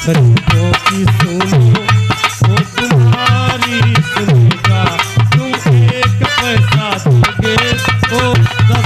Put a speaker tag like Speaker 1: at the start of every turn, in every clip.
Speaker 1: गरीबों की सुनो वो तुम्हारी सुनेगा, तुम एक पैसा दोगे तो 10।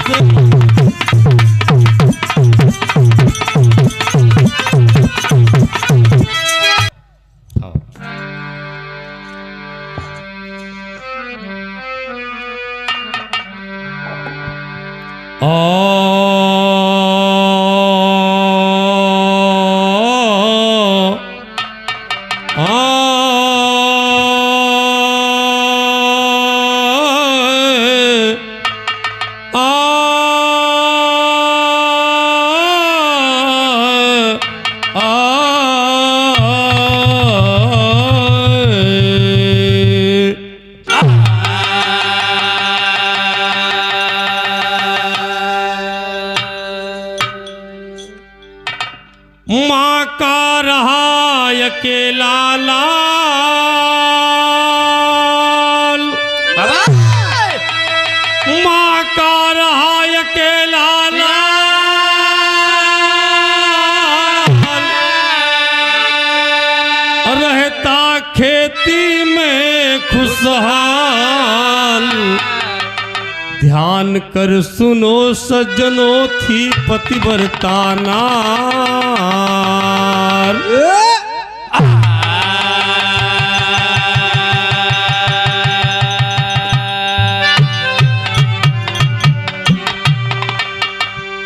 Speaker 1: माँ का रहा अकेला लाल, माँ का रहा अकेला लाल, रहता खेती में खुशहाल। ध्यान कर सुनो सज्जनों थी पतिव्रता नार।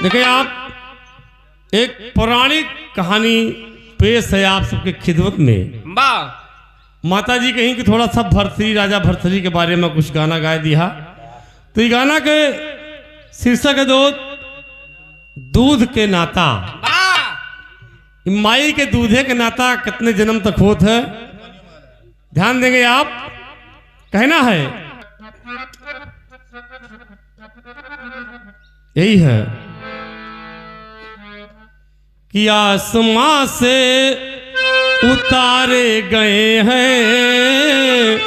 Speaker 1: देखिए आप, एक पौराणिक कहानी पेश है आप सबके खिदमत में। माता जी कहीं कि थोड़ा सा भरथरी, राजा भरथरी के बारे में कुछ गाना गाए दिया। तो ये गाना के शीर्षक है दूध के नाता। माई के दूधे के नाता कितने जन्म तक होत है, ध्यान देंगे आप। कहना है यही है कि आसमां से उतारे गए हैं।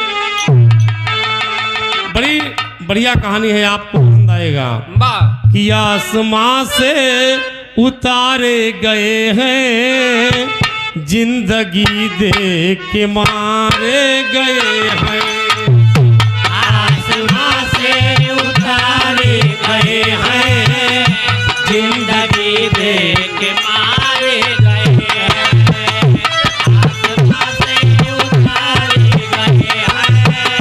Speaker 1: बड़ी बढ़िया कहानी है, आपको पसंद आएगा। कि आसमां से उतारे गए हैं, जिंदगी दे के मारे गए हैं।
Speaker 2: आसमां से उतारे गए हैं, जिंदगी दे के मारे गए हैं। आसमां से उतारे गए हैं,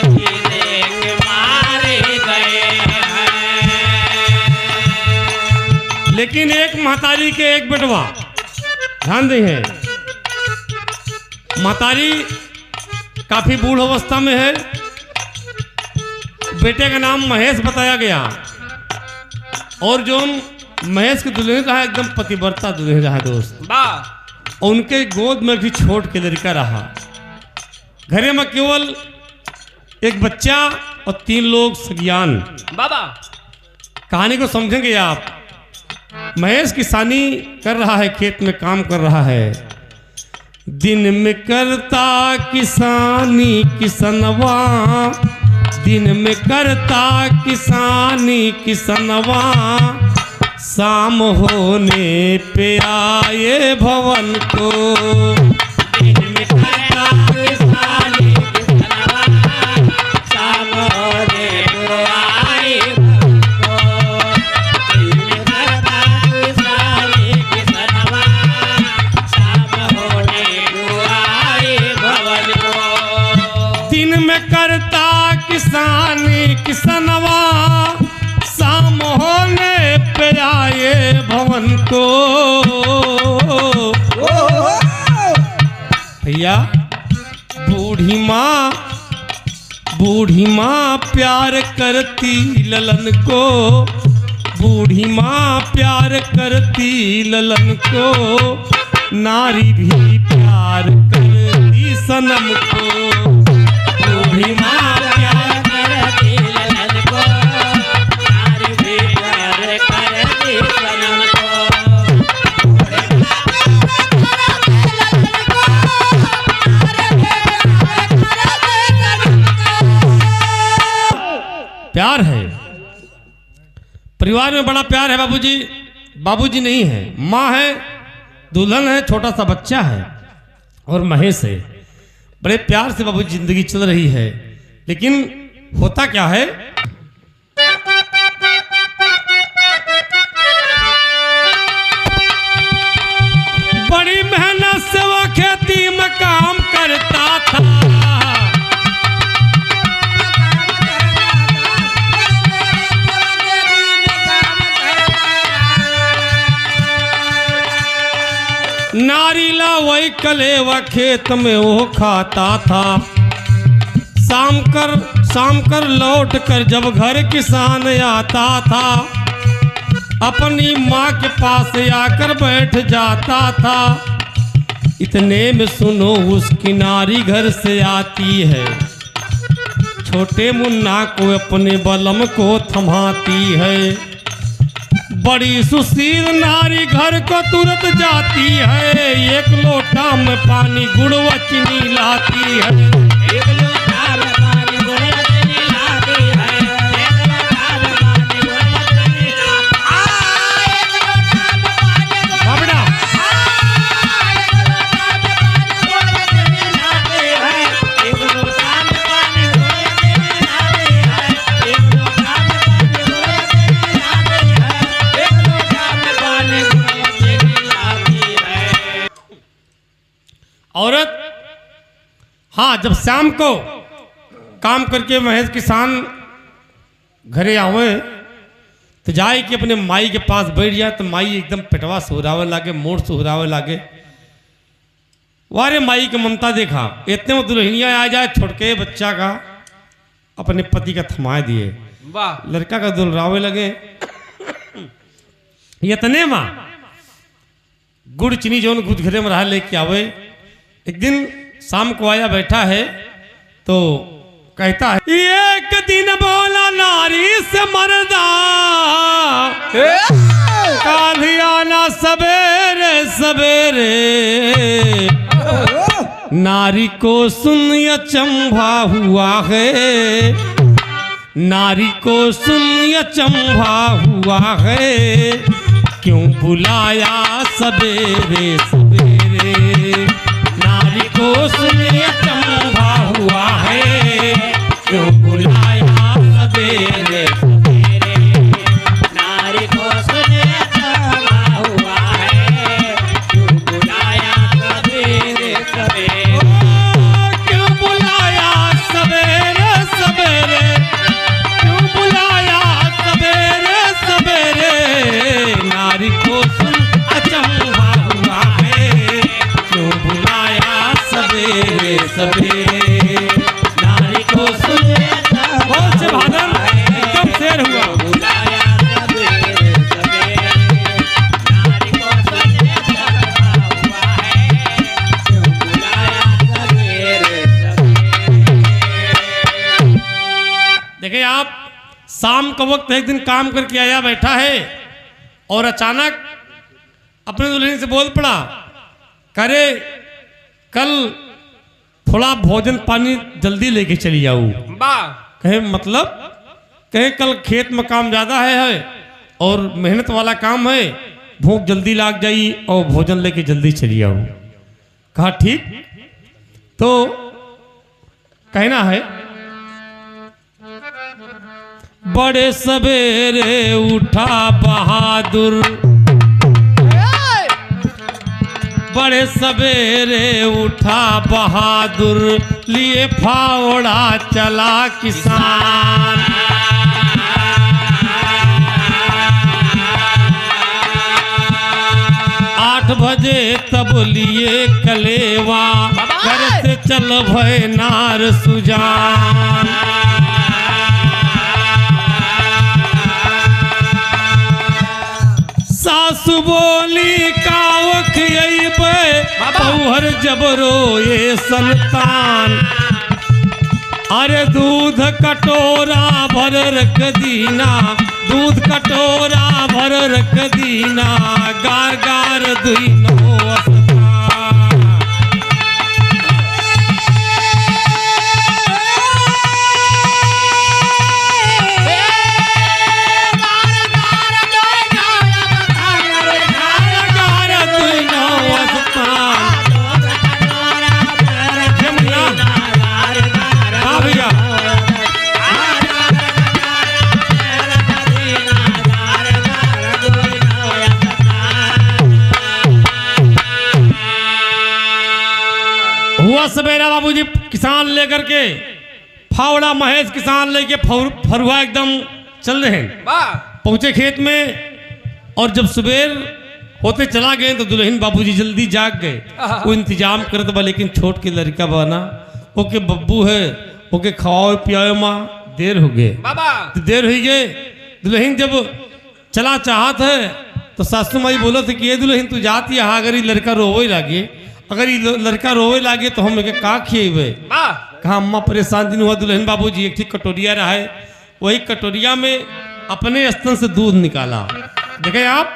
Speaker 2: जिंदगी दे के मारे गए हैं।
Speaker 1: लेकिन एक महतारी के एक बेटवा, ध्यान दें, महतारी काफी बूढ़ अवस्था में है। बेटे का नाम महेश बताया गया, और जो महेश के दुल्हन रहा एकदम पतिव्रता दुल्हन रहा दोस्त। उनके गोद में भी छोट के लड़का रहा। घरे में केवल एक बच्चा और 3 लोग सगियान। कहानी को समझेंगे आप। महेश किसानी कर रहा है, खेत में काम कर रहा है। दिन में करता किसानी किसनवा, दिन में करता किसानी किसनवा, शाम होने पे आए भवन को।
Speaker 2: दिन में करता किसानी किसनवा, शाम होने पे आए भवन को। दिन में करता किसानी किसनवा, शाम होने पे आए भवन को।
Speaker 1: दिन में करता किसानी किसनवा, शाम होने पे आए भवन को। भैया बूढ़ी माँ प्यार करती ललन को, बूढ़ी माँ प्यार करती ललन को, नारी भी प्यार करती सनम को।
Speaker 2: बूढ़ी माँ प्यार करती ललन को, नारी भी प्यार करती सनम को।
Speaker 1: प्यार है, परिवार में बड़ा प्यार है। बाबूजी नहीं है, माँ है, दुल्हन है, छोटा सा बच्चा है और महेश है। बड़े प्यार से बाबू जिंदगी चल रही है, लेकिन होता क्या है, बड़ी मेहनत से वो खेती में काम करता था। नारीला वही कलेवा खेत में वो खाता था। शाम कर लौट कर जब घर किसान आता था, अपनी माँ के पास आकर बैठ जाता था। इतने में सुनो उसकी नारी घर से आती है, छोटे मुन्ना को अपने बलम को थमाती है। बड़ी सुशील नारी घर को तुरंत जाती है, एक लोटा में पानी गुड़ व चीनी लाती है।
Speaker 2: एक लोटा में पानी गुड़ व चीनी लाती है। एक लोटा में पानी गुड़ व चीनी एक लोटा में पानी
Speaker 1: बाबड़ा
Speaker 2: एक लोटा में पानी गुड़ व चीनी लाती है। एक लोटा में पानी गुड़ व चीनी लाती है। एक लोटा में पानी गुड़ व चीनी लाती है।
Speaker 1: औरत, हाँ, जब शाम को काम करके महेश किसान घरे आवे तो जाए कि अपने माई के पास बैठ जाए, तो माई एकदम पेटवा सुहरावे लागे, मोड़ सुहरावे लागे। वारे माई की ममता देखा, इतने में दुल्हनिया आ जाए, छोटके बच्चा का अपने पति का थमा दिए,
Speaker 2: वाह,
Speaker 1: लड़का का दुलरावे लगे। इतने माँ गुड़ चीनी जो गुद घरे में रहा लेके आवे। एक दिन शाम को आया बैठा है तो कहता है, एक दिन बोला नारी से मर्दा, काल आना सवेरे सवेरे। नारी को सुन अचंभा हुआ है, नारी को सुन अचंभा हुआ है। क्यों बुलाया सवेरे सवेरे, नारी को सुन अचंभा हुआ है। क्यों बुलाया सवेरे सवेरे,
Speaker 2: नारी को सुने अचंभा हुआ है। क्यों बुलाया सवेरे सवेरे।
Speaker 1: क्यों बुलाया सवेरे सवेरे, क्यों बुलाया सवेरे सवेरे। नारी को सुन अचंभा हुआ है। क्यों बुलाया सवेरे सवेरे, नारी को सुन। बहुत से भादर कब शेर हुआ।
Speaker 2: बुलाया सवेरे सवेरे, नारी को सुने अचंभा हुआ है। क्यों बुलाया सवेरे सवेरे।
Speaker 1: देखिए आप, शाम का वक्त एक दिन काम करके आया बैठा है और अचानक अपने दुल्हन से बोल पड़ा, करे कल थोड़ा भोजन पानी जल्दी लेके चली जाऊँ।
Speaker 2: वाह,
Speaker 1: कहे मतलब, कहे कल खेत में काम ज़्यादा है और मेहनत वाला काम है, भूख जल्दी लाग जाई और भोजन लेके जल्दी चली जाऊँ। कहा ठीक। तो कहना है, बड़े सवेरे उठा बहादुर, बड़े सवेरे उठा बहादुर, लिए फावड़ा चला किसान। 8 बजे तब लिए कलेवा, घर से चल भय नार सुजान। सासु बोली कावख पौहर जबरो ये संतान। अरे दूध कटोरा भर रख दीना, दूध कटोरा भर रख दीना, गार गार दुइनो हुआ सवेरा बाबूजी किसान लेकर के फावड़ा महेश किसान लेके फरुआ एकदम चल रहे हैं।
Speaker 2: वाह
Speaker 1: पहुंचे खेत में और जब सुबेर होते चला गए तो दुल्हन बाबूजी जल्दी जाग गए। वो इंतजाम करत बा लेकिन छोट के लड़का बना ओके बब्बू है ओके खवाओ पियाओ माँ देर हो गए।
Speaker 2: बाबा
Speaker 1: तो देर हो गए। दुल्हन जब चला चाहत है तो सासू माई बोलो थे कि ये दुल्हन तू जाती है अगर ये लड़का रोवे लागे अगर ये लड़का रोवे लागे तो हम का खिएबे।
Speaker 2: वाह
Speaker 1: कहा अम्मा परेशान दिन हुआ। दुल्हन बाबूजी एक ठीक कटोरिया रहा है वही कटोरिया में अपने स्तन से दूध निकाला। देखें आप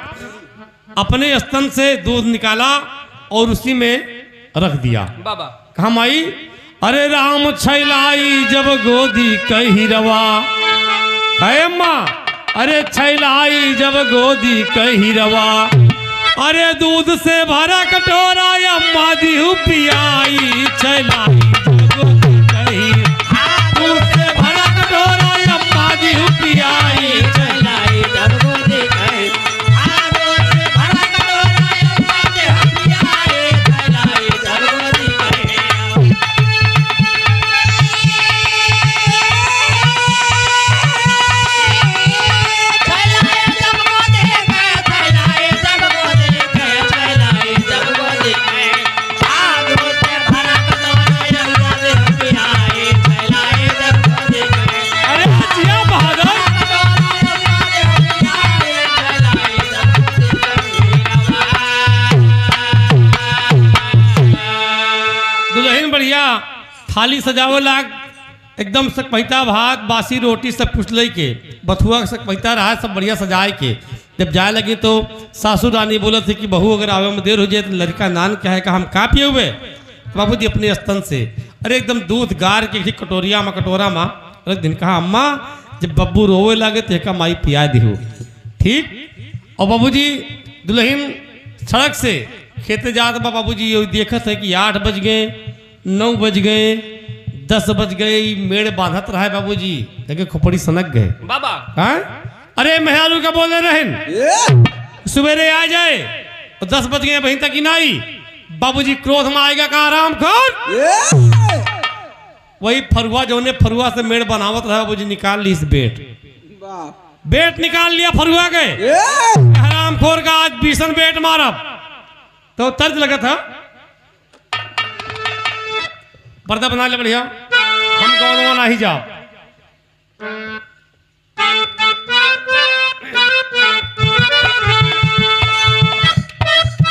Speaker 1: अपने स्तन से दूध निकाला और उसी में रख दिया।
Speaker 2: बाबा
Speaker 1: कहा माई अरे राम छैलाई जब गोदी कही रवा है अम्मा अरे छैलाई जब गोदी कही रवा अरे दूध से भरा कटोरा अम्मा दिहु पियाई छैलाई जब गोदी कही दूध से भरा कटोरा अम्मा दिहु पियाई
Speaker 2: चलाई जब गोदी कहे आगो से भरा कटोरा अम्मा के हथियाए चलाई जब गोदी कहे चलाई जब गोदी कहे चलाई जब गोदी कहे चलाई जब गोदी कहे आगो से भरा कटोरा अम्मा के हथियाए चलाई जब गोदी कहे
Speaker 1: अरे जिया बहादुर दुल्हन बढ़िया थाली सजावे लाग एकदम सकपैता भात बासी रोटी सब कुछ लेके बथुआ सकपैता रहा सब बढ़िया सजाए के जब जाए लगी तो सासू रानी बोला थी कि बहू अगर आवे में देर हो जाए तो लड़का नान क्या है कि हम का पिए हुए बाबू जी अपने स्तन से अरे एकदम दूध गार के एक कटोरिया में कटोरा में अरे दिन कहा अम्मा जब बब्बू रोवे लगे तो एक माई पिया दिहू ठीक। और बाबूजी दुल्हन सड़क से खेते जात बा बाबूजी ये देखत है कि 8 बज गए 9 बज गए 10 बज गए मेड़ बांधत रहा है बाबूजी देखे खोपड़ी सनक गए।
Speaker 2: बाबा
Speaker 1: हाँ अरे मेहरारू का बोले रहन सवेरे आ जाए और 10 बज गए वहीं तक ही नहीं बाबूजी क्रोध में आएगा कहा आराम खोल वही फरुआ जो ने फरुआ से मेड़ बनावत रहा बाबूजी निकाल ली इस बेट निकाल लिया फरुआ के हराम खोर का आज भीषण बेट मारब तो तर्ज लगा था पर्दा बना ले बढ़िया हम कौन ना ही जाओ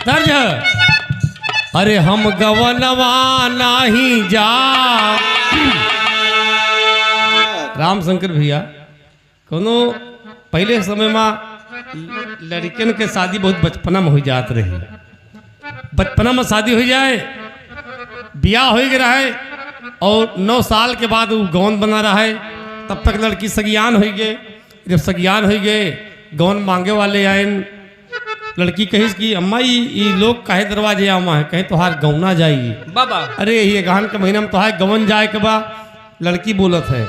Speaker 1: तर्ज अरे हम गवनवा नहीं जा रामशंकर भैया कोनो पहले समय में लड़कियन के शादी बहुत बचपना में हो जात रही बचपना में शादी हो जाए बियाह हो गया है और 9 साल के बाद वो गौन बना रहा है तब तक लड़की सगियान हो गए जब सगियान हो गए गौन मांगे वाले आए लड़की कही कि अम्मा ये लोग काहे दरवाजे आमा है कहे तोहार गौना जाएगी
Speaker 2: बाबा
Speaker 1: अरे ये गहन के महीना में तोहार गवन जाए के बा लड़की बोलत है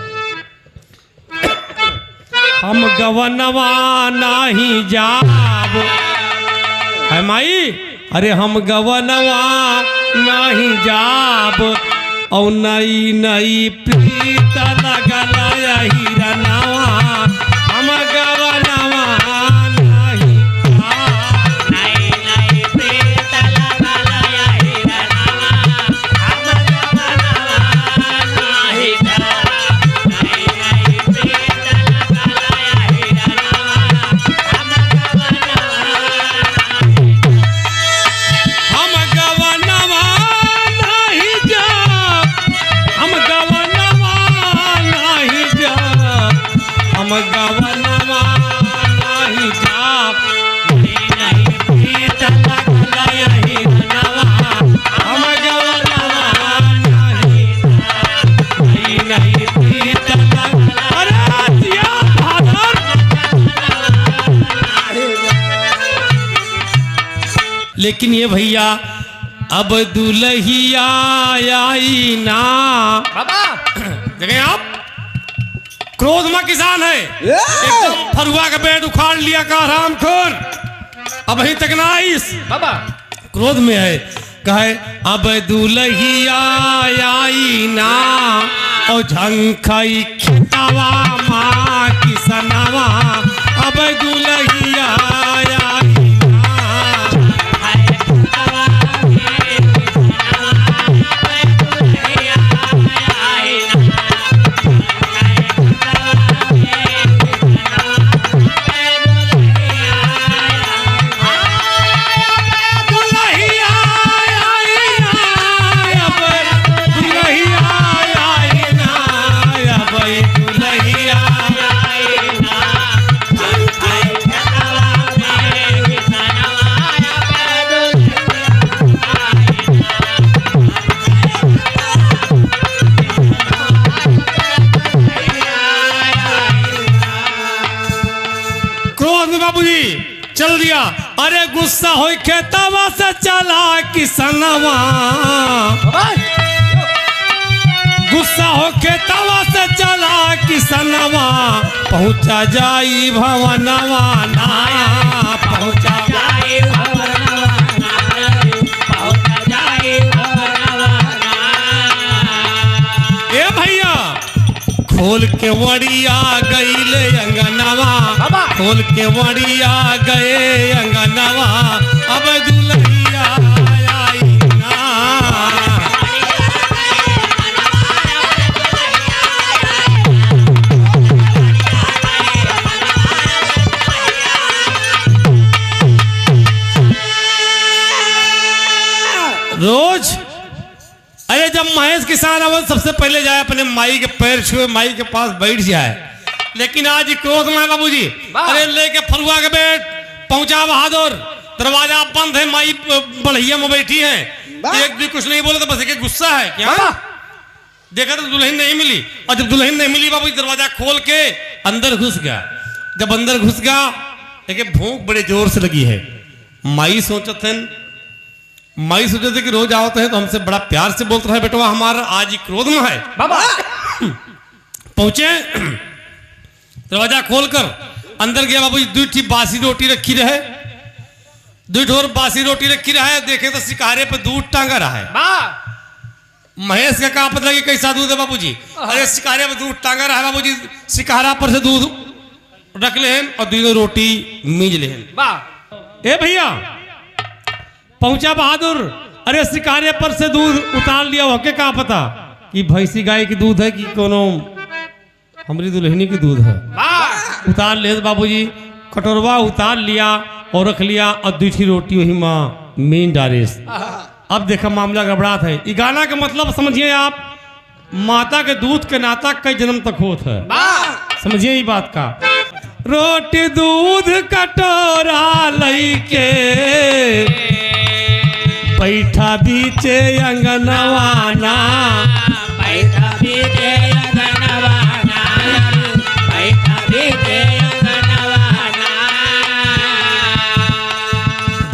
Speaker 1: हम गवनवा नहीं जाब है माई अरे हम गवनवा नहीं जाब और नई नई प्रीत लगल हिरनवा हम गवनवा नहीं जाब
Speaker 2: नई नई प्रीत लगल हिरनवा हम गवनवा नाही जाब नई नई प्रीत लगल हिरनवा हम गवनवा
Speaker 1: हम गवनवा नहीं जाब हम गवनवा नहीं जाब हम गवनवा नहीं जाब
Speaker 2: नई नई प्रीत लगल हिरनवा
Speaker 1: हम गवनवा नहीं
Speaker 2: जाब
Speaker 1: नई नई प्रीत लग अरे जिया बहादुर लेकिन ये भैया अब दुल्हिया आई ना
Speaker 2: बाबा
Speaker 1: देखें आप क्रोध में किसान है एकदम फरुआ का पेट उखाड़ लिया का राम खोर अब अभी तक ना आईस
Speaker 2: बाबा
Speaker 1: क्रोध में है कहे अब दुल्हिया आई ना और झंखई खितावा माँ किसनवा अब दुल्हिया आई बाबूजी चल दिया। अरे गुस्सा हो खेतवा से चला किसनवा, गुस्सा हो खेतवा से चला किसनवा, पहुंचा जाई भवनवा ना, पहुंचा जाई भवनवा ना, पहुंचा जाई भवनवा ना। ए भैया खोल के वड़िया गईले अंगनवा, खोल के वड़िया गए अंगनवा, अब दुल्हिया आई ना। रोज अरे जब महेश किसान अवल सबसे पहले जाए अपने माई के पैर छुए, माई के पास बैठ जाए, लेकिन आज क्रोध में बाबूजी अरे लेके फरुआ के बेट पहुंचा बहादुर, दरवाजा बंद है, माई बढ़िया में बैठी है, एक भी कुछ नहीं बोले तो बस एक गुस्सा है क्या। देखा तो दुल्हन नहीं मिली, और जब दुल्हन नहीं मिली बाबूजी दरवाजा खोल के अंदर घुस गया। जब अंदर घुस गया देखिए भूख बड़े जोर से लगी है। माई सोचते थे कि रोज आवते हैं तो हमसे बड़ा प्यार से बोलते रहे बेटवा हमारा, आज ही क्रोध में है बाबा। पहुंचे दरवाजा खोलकर अंदर गया बाबू, दूठी बासी रोटी रखी रहे, दूठ और बासी रोटी रखी रहे, देखे तो शिकारे पे दूध टांगा रहा है। महेश का कहा पता कि कैसा दूध है बाबूजी, अरे शिकारे पे दूध टांगा रहा है बाबूजी, शिकारा पर से दूध रख ले और दोनों रोटी मीज ले। ए भैया पहुंचा बहादुर, अरे शिकारे पर से दूध उतार लिया, होके कहा पता कि भैंसी गाय की दूध है कि कोनो हमारी दुल्हनी की दूध है। उतार ले बाबूजी, कटोरवा उतार लिया और रख लिया, और दूसरी रोटी वही माँ मीन डाले। अब देखा मामला गड़बड़ात है। ये गाना का मतलब समझिए आप, माता के दूध के नाता कई जन्म तक होत है, समझिए ये बात का। रोटी दूध कटोरा लईके बैठा बीचे अंगनवा ना, बैठा बीचे अंगनवा ना, बैठा बीचे अंगनवा ना।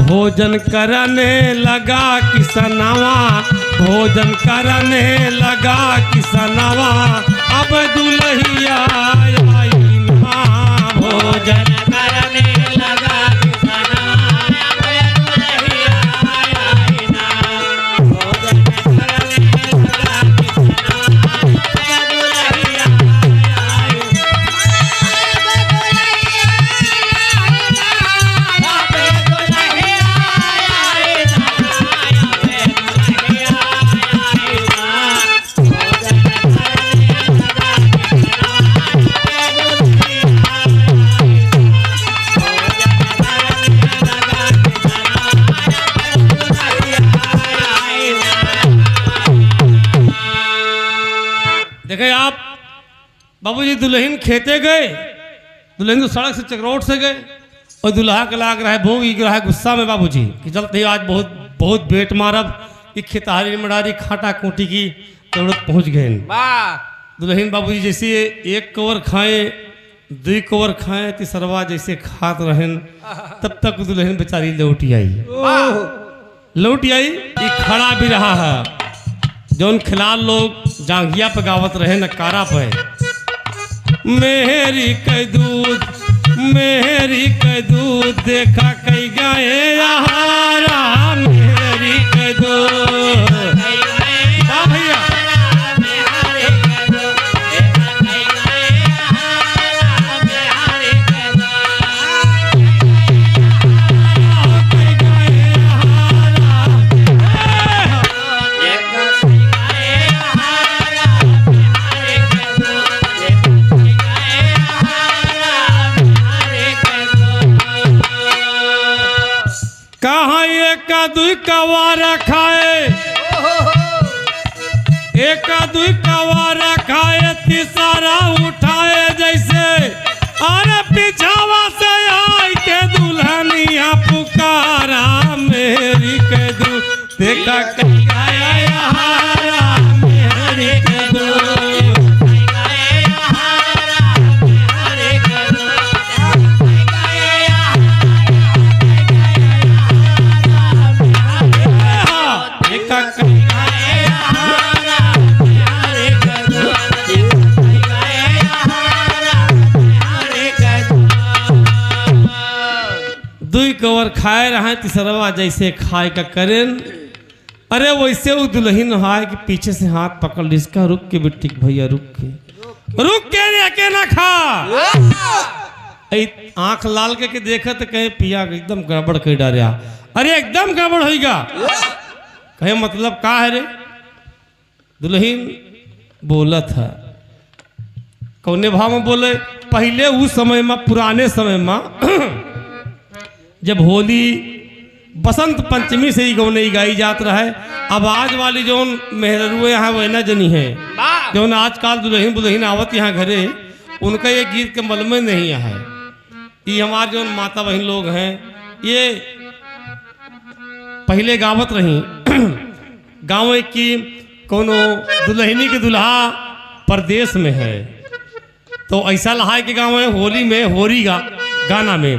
Speaker 1: भोजन करने लगा किसनवा, भोजन करने लगा किसनवा, अब दुल्हिया आई ना। भोजन करने लगा देखे आप बाबूजी, दुल्हन खेते गए, दुल्हन तो सड़क से चक्रोट से गए, और दुल्हा के लाग रहा है भोग रहा है गुस्सा में बाबूजी कि चलते आज बहुत बहुत बेट मारब, कि खेतारी मडारी खाटा खूंटी की जरूरत पहुंच गए। दुल्हन बाबूजी जैसे एक कवर खाए, दो कवर खाए, तीसरवा जैसे खात रहें, तब तक दुल्हन बेचारी लौटी आई। लौटी आई, ये खड़ा भी रहा है, जौन खिलाल लोग जांघिया पे गावत रहे नकारा पे, मेरी के दूध, मेरी के दूध देखा कई गाये आहारा, मेरी के दूध दुई कवारा खाए, एक दुई कवारा खाए, तीसरा उठाए जैसे, अरे पिछावा से आई के दुल्हनिया पुकारा मेरी के दू देखा गया हारा मेरी के दू दुई कवर खाए रहा तीसरवा जैसे खाए का करें, अरे वैसे वो दुल्हन हाय कि पीछे से हाथ पकड़ ली, इसका रुक के बेटी भैया रुक के रे ना खा। आंख लाल के देखा तो कहे पिया एकदम गड़बड़ कर डाले, अरे एकदम गड़बड़ होगा, कहे मतलब का है रे? दुल्हन बोला था कौने भाव में बोले, पहले उस समय में पुराने समय में जब होली बसंत पंचमी से ही गौने गाई जात रहा है। अब आज वाली जो मेहरुए यहाँ वह जनी है जो आजकल दुल्हन बुल्हन आवत यहाँ घरे, उनका ये गीत के मल में नहीं है। ये हमारे जो माता बहन लोग हैं ये पहले गावत रही गाँव की कोनो दुल्हनी के दुल्हा परदेश में है तो ऐसा लहाय के गाँव में होली में होरी गाना में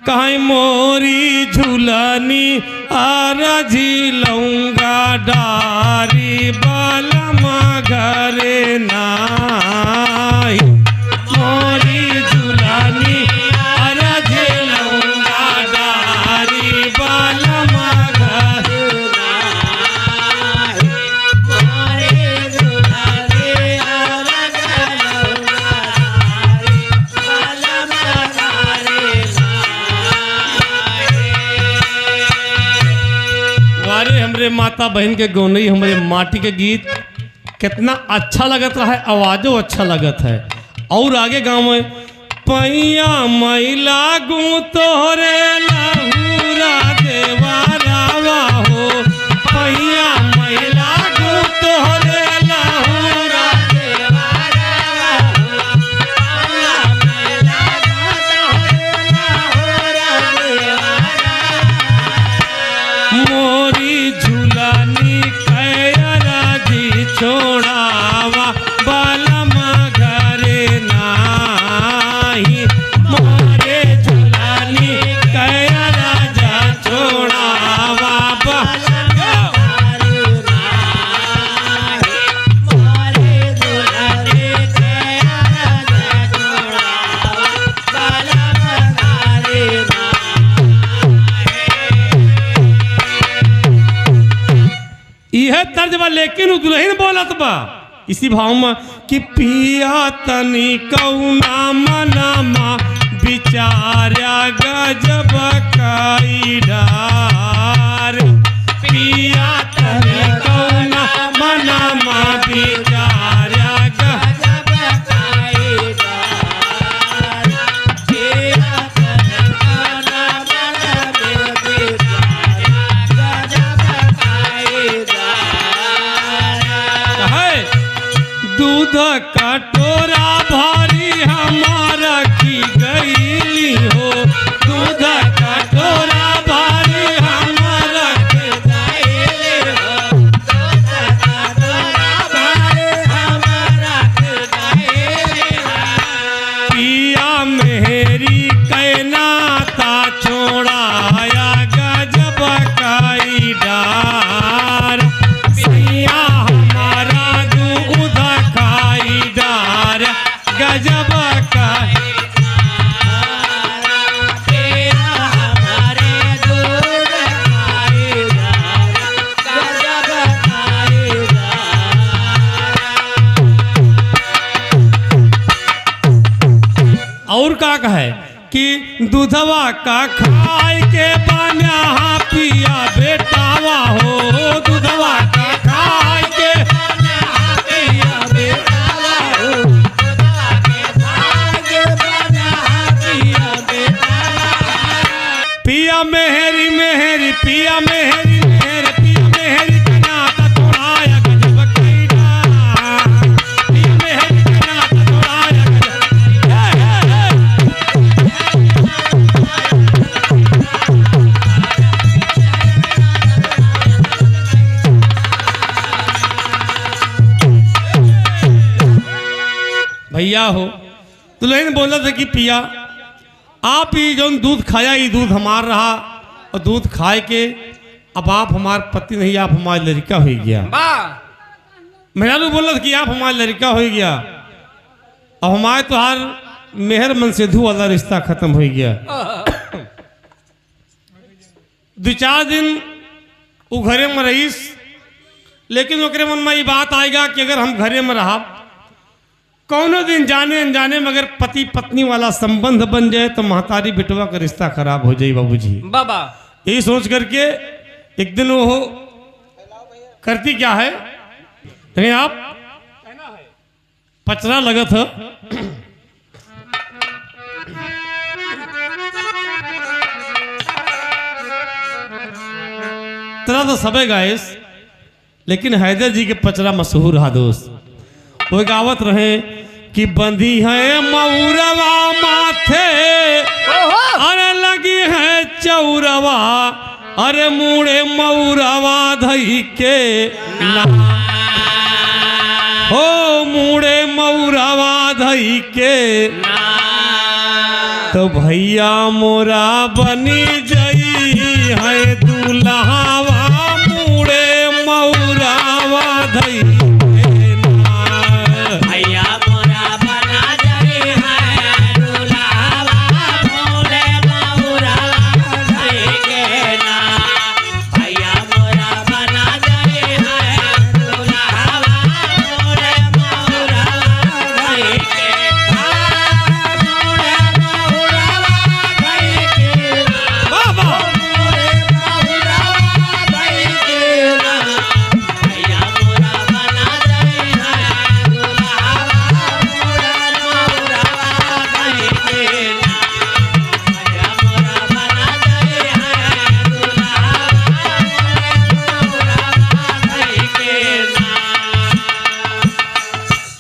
Speaker 1: कहीं मोरी झूलनी आरा झीलऊंगा डारी बलमा घरे नाई, मोरी झूलनी आरा झीलऊंगा डारी बलमा घरे नाई, मोरी झूलनी आरा झीलऊंगा डारी बलमा घरे अरे हमरे माता बहन के गौनई हमरे माटी के गीत कितना अच्छा लगत रहा है, आवाजो अच्छा लगत है। और आगे गाँव में पैया मैला गू तोहरे लहूरा देवा रावा हो, पैया मैला गू तोहरे लहूरा देवा रावा हो, पैया मैला गू तोहरे लहूरा देवा मोरी झूलानी कैरा जी छोड़ावा बालमा घरे नाही, मोरे झूलानी कैरा जा छोड़ावा बालमा घरे नाही, मोरे झूलानी कैरा जा छोड़ावा बालमा घरे यह तर्ज बा, लेकिन वो दुल्हन बोलत बा इसी भाव में कि पिया तनी कौना मनामा बिचारा गजब काई डार, पिया तनी कौना मनामा बिचारा गजब काई डार, पिया तनी कौना मनामा बिचारा गजब काई डार। दूध कटोरा भारी हमारा की गईली हो, दूध कटोरा भारी हमारा की गईली हो, दूध कटोरा भारी हमारा की गईली हो, पिया मेहरी कैनाता छोड़ाया गजब काई डार, पिया हमारा दूध खाई डार गजब काई डार, पिया हमारे दूध खाई डार गजब काई डार। और का कहे कि दूधवा का खाए के बना पिया बेटावा हो, दूधवा का खाए के बना पिया बेटावा हो, दूधवा के खाए के बना पिया बेटावा, पिया मेहरी मेहरी पिया मेहरी भैया हो। दुल्हन बोला था कि पिया आप ही जो दूध खाया ये दूध हमार रहा और दूध खाए के अब आप हमार पति नहीं आप हमारे लड़का हो गया। मेहरारू बोला था कि आप हमारे लड़का हो गया अब हमारे तुहार मेहर मन से धू वाला रिश्ता खत्म हो गया। 2-4 दिन वो घरे में रहीस लेकिन ओकरे मन में ये बात आएगा कि अगर हम घरे में रहा कौनो दिन जाने अनजाने में अगर पति पत्नी वाला संबंध बन जाए तो महतारी बेटवा का रिश्ता खराब हो जाए बाबूजी।
Speaker 2: बाबा
Speaker 1: यही सोच करके एक दिन वो करती क्या है देखें आप पचरा लगा था तरह तो सबे गाइस लेकिन हैदर जी के पचरा मशहूर रहा दोस्त। वो गावत रहे कि बंधी है मऊरवा माथे अरे लगी है चौरवा अरे मुड़े मऊरवा धई के ना हो मुड़े मऊरवा धई के तो भैया मोरा बनी जई है दुल्हावा मुड़े मऊरवा धई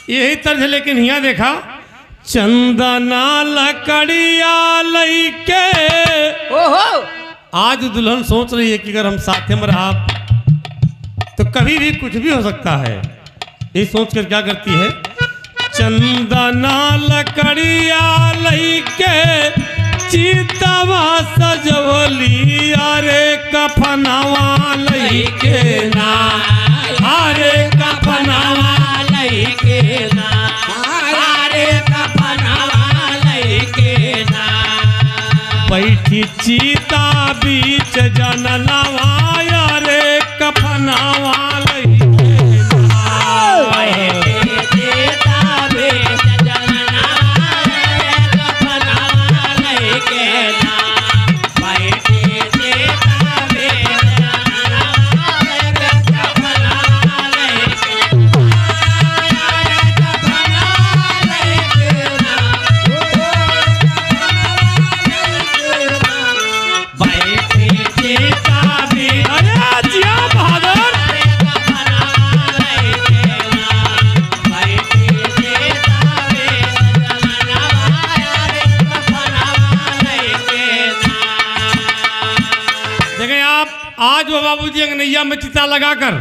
Speaker 1: यही तर्ज है लेकिन यहाँ देखा चंदना लकड़िया लईके आज दुल्हन सोच रही है कि अगर हम साथे में रहा तो कभी भी कुछ भी हो सकता है। ये सोच कर क्या करती है चंदना लकड़िया लईके चितवा सजवली अरे कफनवा लईके ना अरे कफनवा बैठी चीता बीच जननवा रे कफनवा आज वो बाबूजी अंगनैया में चिता लगाकर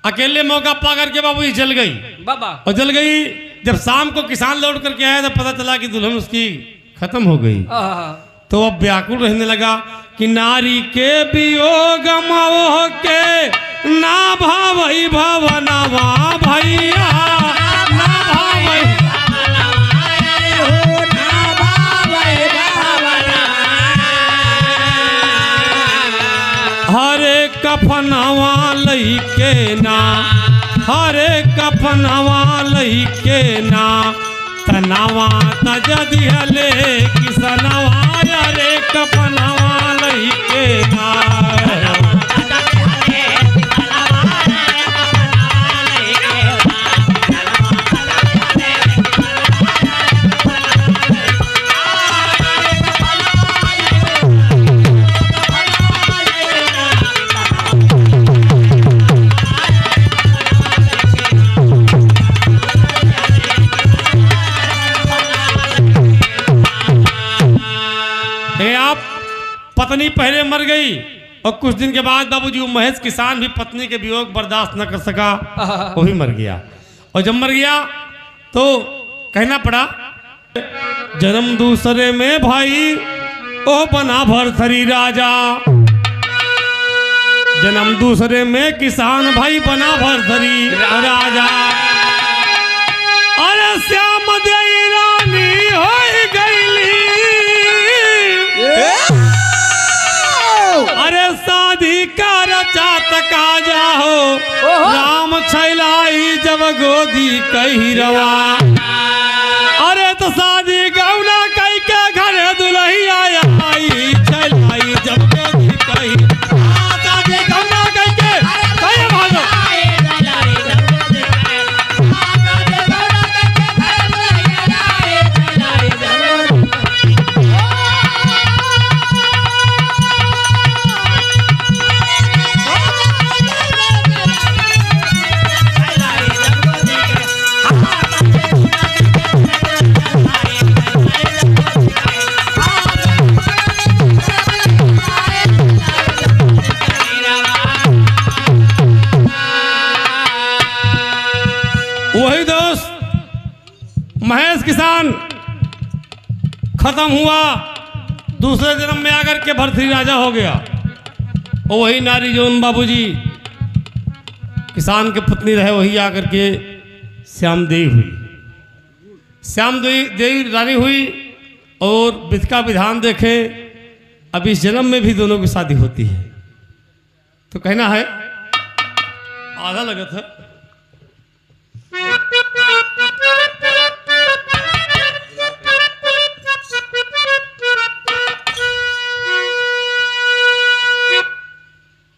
Speaker 1: अकेले मौका पा करके बाबूजी जल गई
Speaker 2: बाबा
Speaker 1: और जल गई। जब शाम को किसान लौट करके आया तो पता चला कि दुल्हन उसकी खत्म हो गई। तो अब व्याकुल रहने लगा कि नारी के वियोग मोह के ना भावई भवनवा भैया ना भावई हरे कफनवा लईके ना हरे कफनवा लईके ना तनवा तजदी हले किसनवा रे कफनवा लईके ना पत्नी पहले मर गई और कुछ दिन के बाद बाबूजी वो महेश किसान भी पत्नी के वियोग बर्दाश्त न कर सका वो भी मर गया। और जब मर गया तो कहना पड़ा, जन्म दूसरे में भाई ओ बना भरथरी राजा, जन्म दूसरे में किसान भाई बना भरथरी राजा। अरे श्याम देई रानी हो गईली, अरे शादी का रचात का जाहो, राम छैलाई जब गोदी कही रवा। अरे तो शादी गौना कई के घर दुल्ही आया आई, छैलाई जब गोदी कही, शादी गौना कई के कही भागो। वही दोस्त महेश किसान खत्म हुआ, दूसरे जन्म में आकर के भरथरी राजा हो गया। और वही नारी जो उन बाबूजी किसान के पत्नी रहे, वही आकर के श्याम देवी हुई, श्याम देवी रानी हुई। और विध का विधान देखे, अब इस जन्म में भी दोनों की शादी होती है। तो कहना है आधा लगत है।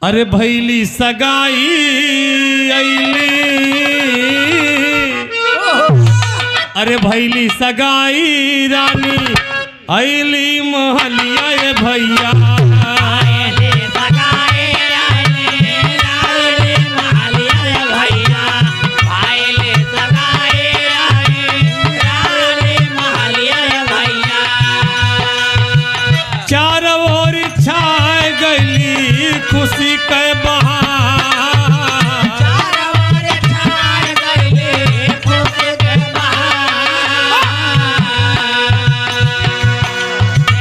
Speaker 1: अरे भैली सगाई अइली, अरे भैली सगाई रानी अइली महलिया ये भैया। खुशी के बहार,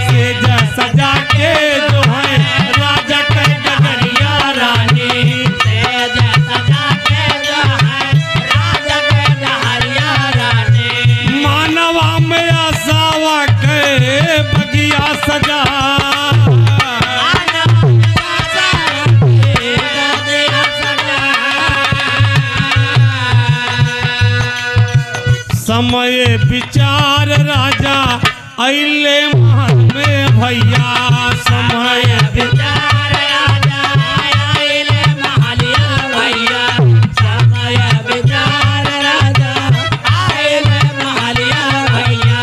Speaker 1: सेजा सजा के जो है राजा के डगरिया रानी, सेजा सजा के जो है राजा के डगरिया रानी। मानवा में आसावा के बगिया सजा, समय विचार राजा अइले महल में भैया, समय विचार राजा अइले महलिया भैया, समय विचार राजा अइले महलिया भैया।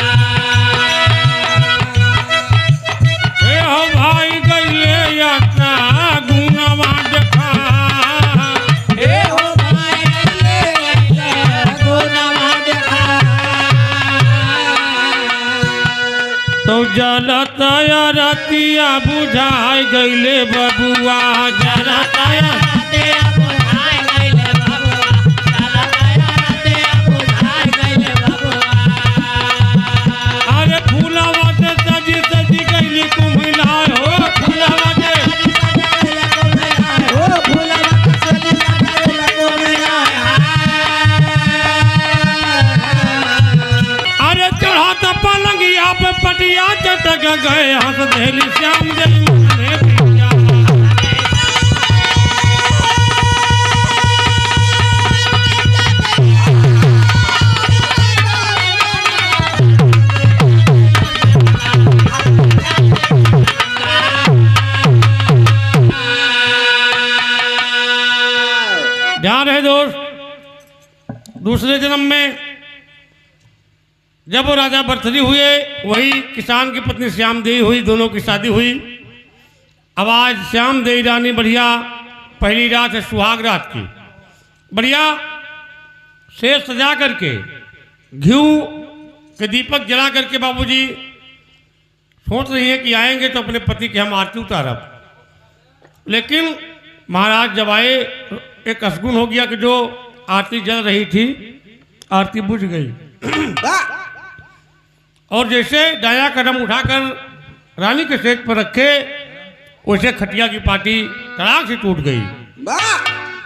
Speaker 1: ए हो भाई गइले यात्रा गुणवा देखा, ए हो भाई गइले गुणवा देखा। तो जलतया रतिया बुझाई गईले बबुआ, जलतया रतिया बुझाई गईले बबुआ, जलतया रतिया बुझाई गईले बबुआ। अरे फूलवा से सजी सजी गईली कुम्हिलार हो, फूलवा से हो, फूलवा से सजी गईली कुम्हिलार। अरे चढ़ा तो पलंगिया पे पटिया चटक गए, हंस देली श्याम देवी में पिया। ध्यान रहे दोस्त, दूसरे जन्म में जब वो राजा भरथरी हुए, वही किसान की पत्नी श्याम देवी हुई, दोनों की शादी हुई। अब आज श्याम देवी रानी बढ़िया पहली रात है सुहाग रात की, बढ़िया शेर सजा करके घी के दीपक जला करके बाबूजी सोच रही है कि आएंगे तो अपने पति की हम आरती उतारब। लेकिन महाराज जब आए एक असगुन हो गया कि जो आरती जल रही थी आरती बुझ गई। और जैसे दाया कदम उठाकर रानी के सेज पर रखे वैसे खटिया की पाटी तड़ाक से टूट गई।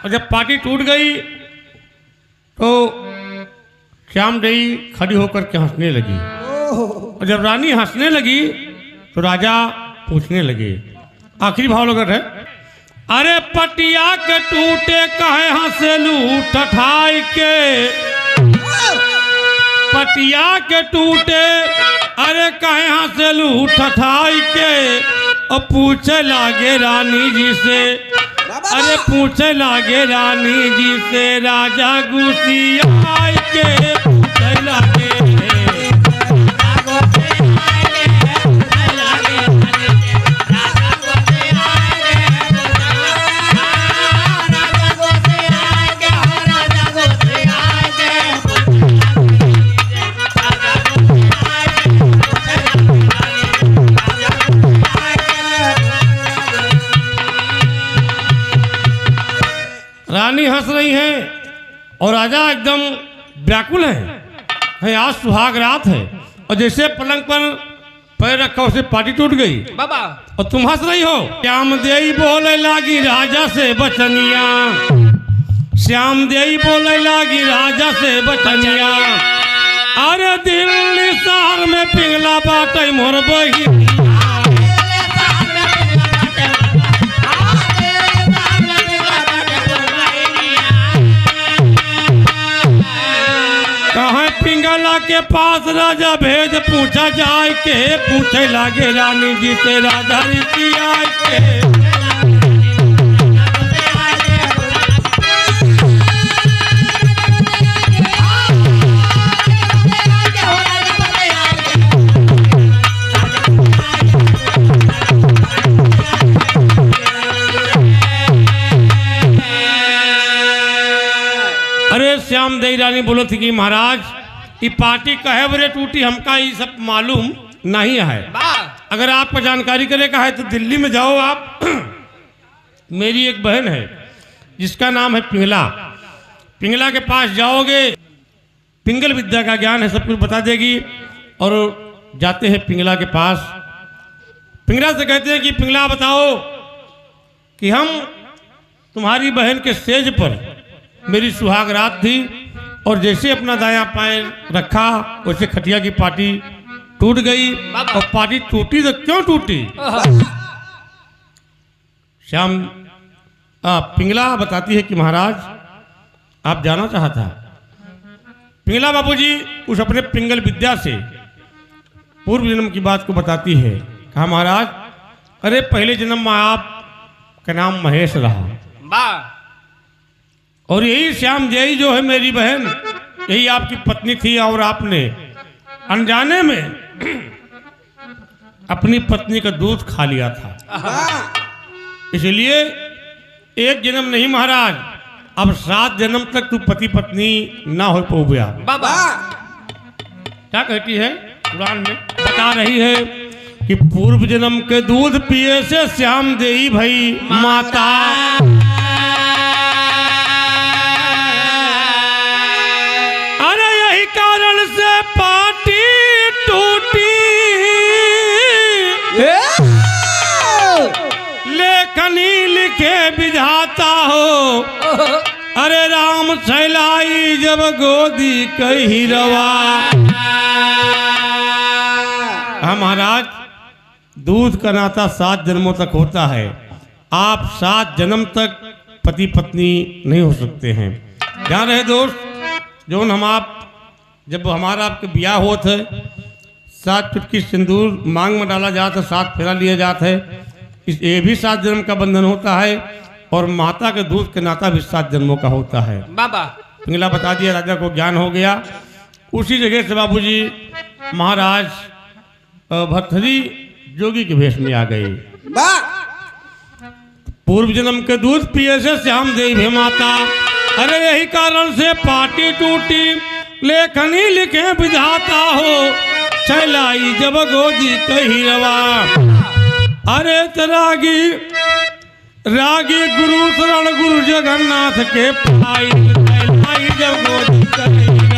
Speaker 1: और जब पाटी टूट गई तो श्याम देई खड़ी होकर के हंसने लगी। और जब रानी हंसने लगी तो राजा पूछने लगे, आखिरी भाव लगत है, अरे पटिया के टूटे कहे हंसलू ठठाई के, पटिया के टूटे अरे कहे हंसलू ठठाई के। और पूछे लागे रानी जी से, अरे पूछे लागे रानी जी से राजा गुस्सियाई के पूछे लागे। रानी हंस रही है और राजा एकदम व्याकुल है आज सुहाग रात है। और जैसे पलंग पर पैर रखा उसे पाटी टूट गई
Speaker 2: बाबा।
Speaker 1: और तुम हंस रही हो। श्याम देई बोले लागी राजा से बचनिया, श्याम देई बोले लागी राजा से बचनिया। अरे दिल्ली शहर में पिंगला बाटे मोर बहिनी, पिंगला के पास राजा भेज पूछा जाए के पूछे लागे रानी जी से राजा ऋषि आए के। अरे श्याम देई रानी बोलो थी कि महाराज ये पार्टी कहे बरे टूटी हमका ये सब मालूम नहीं है। अगर आपको जानकारी करे का है तो दिल्ली में जाओ आप। मेरी एक बहन है जिसका नाम है पिंगला, पिंगला के पास जाओगे पिंगल विद्या का ज्ञान है, सब कुछ बता देगी। और जाते हैं पिंगला के पास, पिंगला से कहते हैं कि पिंगला बताओ कि हम तुम्हारी बहन के सेज पर मेरी सुहाग रात थी और जैसे अपना दाया पैर रखा वैसे खटिया की पाटी टूट गई। और पाटी टूटी तो क्यों टूटी? श्याम पिंगला बताती है कि महाराज आप जाना चाहता। पिंगला बाबूजी उस अपने पिंगल विद्या से पूर्व जन्म की बात को बताती है। कहा महाराज अरे पहले जन्म में आपका नाम महेश रहा और यही श्याम जय जो है मेरी बहन यही आपकी पत्नी थी और आपने अनजाने में अपनी पत्नी का दूध खा लिया था। इसलिए एक जन्म नहीं महाराज अब 7 जन्म तक तू पति पत्नी ना हो पाऊंगा।
Speaker 2: बाबा
Speaker 1: क्या कहती है कुरान में बता रही है कि पूर्व जन्म के दूध पिए से श्याम देई भई माता। कारण से पाटी टूटी लेखनी लिखे विधाता हो। अरे राम छैलाई जब गोदी कही रवा। महाराज दूध का नाता 7 जन्मों तक होता है। आप 7 जन्म तक पति पत्नी नहीं हो सकते हैं। ध्यान रहे दोस्त, जो हम आप जब हमारा आपके ब्याह होत है 7 चुटकी सिंदूर मांग में डाला जाता है, 7 फेरा लिया जाता है। ये भी 7 जन्म का बंधन होता है और माता के दूध के नाता भी 7 जन्मों का होता है।
Speaker 2: बाबा
Speaker 1: पिंगला बता दिया, राजा को ज्ञान हो गया। उसी जगह से बाबूजी महाराज भर्तृहरि जोगी के भेष में आ गए। पूर्व जन्म के दूध पिए से श्याम देई भे माता। अरे यही कारण से पाटी टूटी लेखनी लिखे विधाता हो। छैलाई जब गोदी कही रवा। अरे रागी रागी गुरु शरण गुरु जगन्नाथ के पाई छैलाई जब गोदी कही रवा।